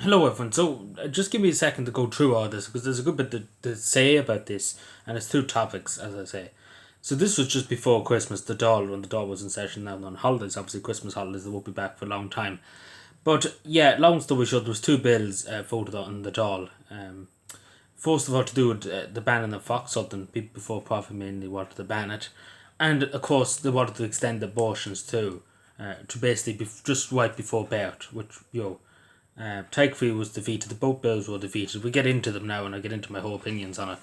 Hello, everyone. So, just give me a second to go through all this because there's a good bit to say about this, and it's two topics, as I say. So, this was just before Christmas, when the doll was in session now on holidays, obviously, Christmas holidays, they won't be back for a long time. But, yeah, long story short, there was two bills voted on the doll. First of all, to do with the banning of fox hunting, people before profit mainly wanted to ban it. And, of course, they wanted to extend abortions too, to basically be just right before birth, which, Tag Free was defeated. The both bills were defeated. We get into them now, and I get into my whole opinions on it.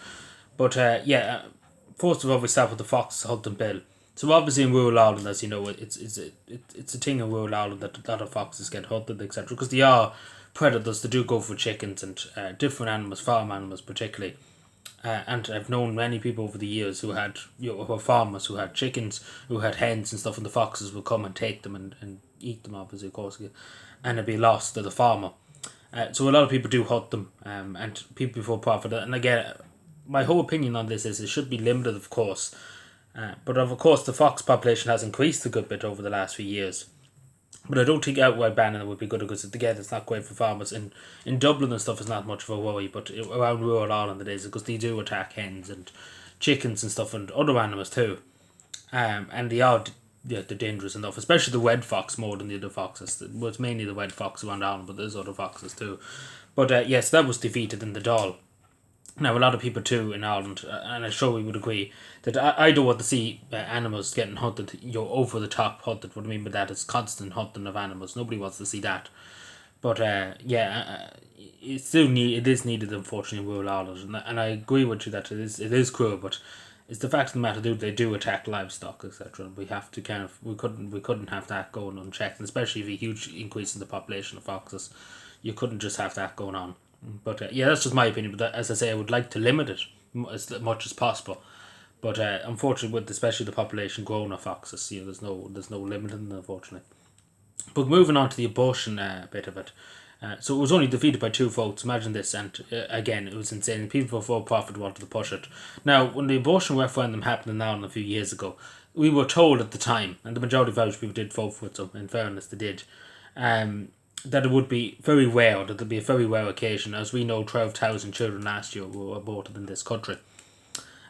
But first of all, we start with the fox hunting bill. So obviously in rural Ireland, as you know, it's a thing in rural Ireland that a lot of foxes get hunted, etc. Because they are predators. They do go for chickens and different animals, farm animals particularly. And I've known many people over the years who had, who were farmers who had chickens, who had hens and stuff, and the foxes would come and take them and eat them, obviously, of course, and it'd be lost to the farmer. So a lot of people do hunt them, and people before profit. And again, my whole opinion on this is it should be limited, of course. But of course, the fox population has increased a good bit over the last few years. But I don't think outright banning it would be good because again, it's not great for farmers. In Dublin and stuff, it's not much of a worry, but around rural Ireland it is because they do attack hens and chickens and stuff and other animals too. And they are they're dangerous enough, especially the red fox more than the other foxes. Well, it's mainly the red fox around Ireland, but there's other foxes too. But yes, that was defeated in the Dáil. Now, a lot of people too in Ireland, and I'm sure we would agree, that I don't want to see animals getting hunted, over the top hunted. What I mean by that is constant hunting of animals. Nobody wants to see that. But it is needed, unfortunately, in rural Ireland, and I agree with you that it is cruel, but it's the fact of the matter that they do attack livestock, etc. We have to we couldn't have that going unchecked, and especially if a huge increase in the population of foxes, you couldn't just have that going on. But that's just my opinion. But as I say, I would like to limit it as much as possible. But unfortunately, with especially the population growing of foxes, there's no limiting, unfortunately. But moving on to the abortion bit of it. So it was only defeated by two votes. Imagine this, and again, it was insane. People for profit wanted to push it. Now, when the abortion referendum happened in Ireland a few years ago, we were told at the time, and the majority of Irish people did vote for it. So, in fairness, they did. That it would be very rare. That it'd be a very rare occasion, as we know, 12,000 children last year were aborted in this country.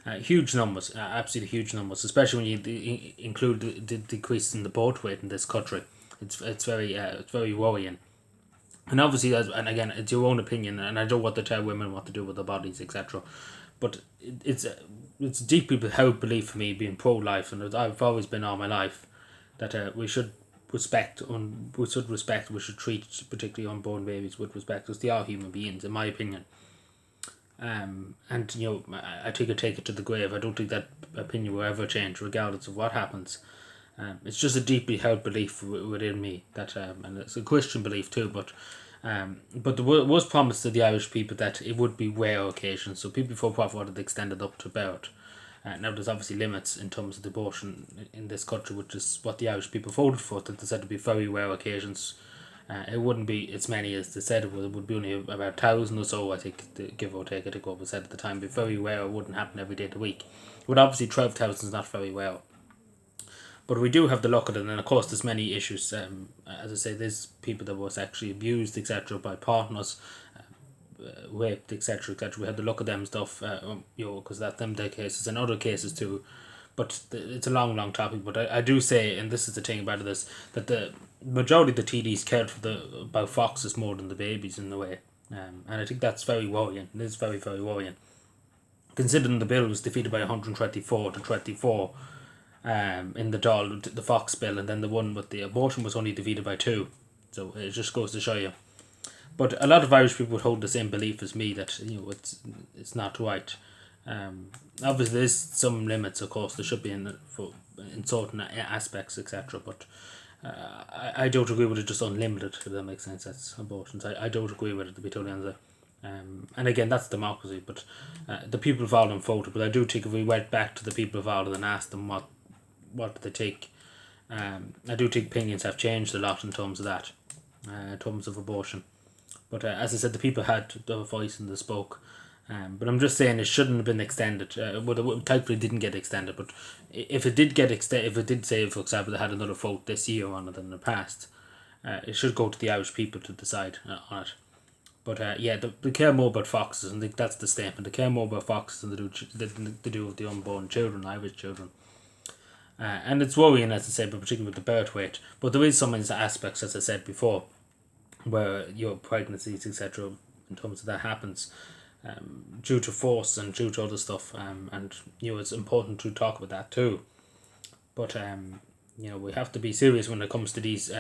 Huge numbers, absolutely huge numbers, especially when you include the decrease in the birth rate in this country. It's very worrying. And obviously, and again, it's your own opinion, and I don't want to tell women what to do with their bodies, etc. But it's deeply held belief for me, being pro-life, and I've always been all my life, that we should we should treat particularly unborn babies with respect, because they are human beings, in my opinion. And I think I take it to the grave. I don't think that opinion will ever change, regardless of what happens. It's just a deeply held belief within me that, and it's a Christian belief too. But there was promised to the Irish people that it would be rare occasions. So people before profit wanted to extend it up to birth. Now there's obviously limits in terms of the abortion in this country, which is what the Irish people voted for. That they said to be very rare occasions. It wouldn't be as many as they said it would. It would be only about 1,000 or so, I think, give or take. I think what was said at the time. It'd be very rare. It wouldn't happen every day of the week. But obviously 12,000 is not very well. But we do have to look at it, and of course, there's many issues. As I say, there's people that was actually abused, etc., by partners, raped, etc., etc. We had to look at them stuff, because that them their cases and other cases too. But it's a long, long topic. But I do say, and this is the thing about it, is that the majority of the TDs cared about foxes more than the babies in a way, and I think that's very worrying. It is very, very worrying, considering the bill was defeated by 124 to 24 in the Dáil, the Fox bill, and then the one with the abortion was only defeated by two. So it just goes to show you. But a lot of Irish people would hold the same belief as me that it's not right. Obviously, there's some limits, of course. There should be in certain aspects, etc. But I don't agree with it just unlimited, if that makes sense. That's abortions. I don't agree with it, to be totally honest. And again, that's democracy. But the people of Ireland voted. But I do think if we went back to the people of Ireland and asked them what they think, I do think opinions have changed a lot in terms of that, in terms of abortion. But as I said, the people had the voice and they spoke. But I'm just saying it shouldn't have been extended. Well, it technically didn't get extended, but if it did get extended, if it did say, for example, they had another vote this year on it than in the past, it should go to the Irish people to decide on it. But they care more about foxes, and I think that's the statement. They care more about foxes than they do with the unborn children, Irish children. And it's worrying, as I said, but particularly with the birth weight. But there is some aspects, as I said before, where your pregnancies, etc., in terms of that happens due to force and due to other stuff. And it's important to talk about that too. But we have to be serious when it comes to these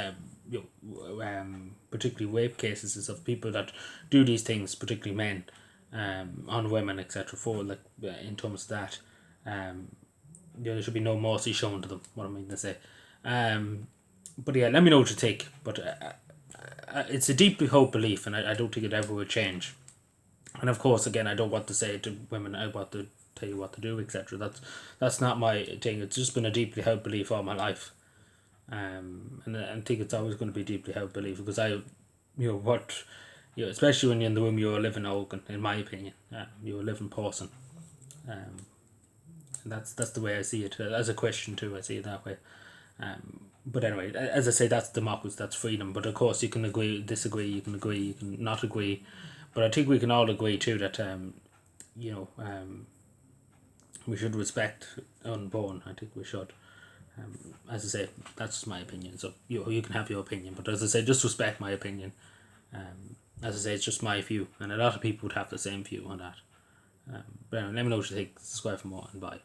particularly rape cases of people that do these things, particularly men, on women, etc. For in terms of that, there should be no mercy shown to them. What I mean to say, but yeah, let me know what you think. But it's a deeply held belief, and I don't think it ever will change. And of course, again, I don't want to say to women, I want to tell you what to do, etc. That's not my thing. It's just been a deeply held belief all my life. And I think it's always going to be deeply held belief because especially when you're in the room, you're a living organ, in my opinion. You're a living person. And that's the way I see it. As a Christian too, I see it that way. But anyway, as I say, that's democracy, that's freedom. But of course, you can agree, disagree, you can agree, you can not agree. But I think we can all agree too that we should respect unborn. I think we should. As I say, that's my opinion. So you can have your opinion, but as I say, just respect my opinion. As I say, it's just my view, and a lot of people would have the same view on that. But anyway, let me know what you think. Subscribe for more, and bye.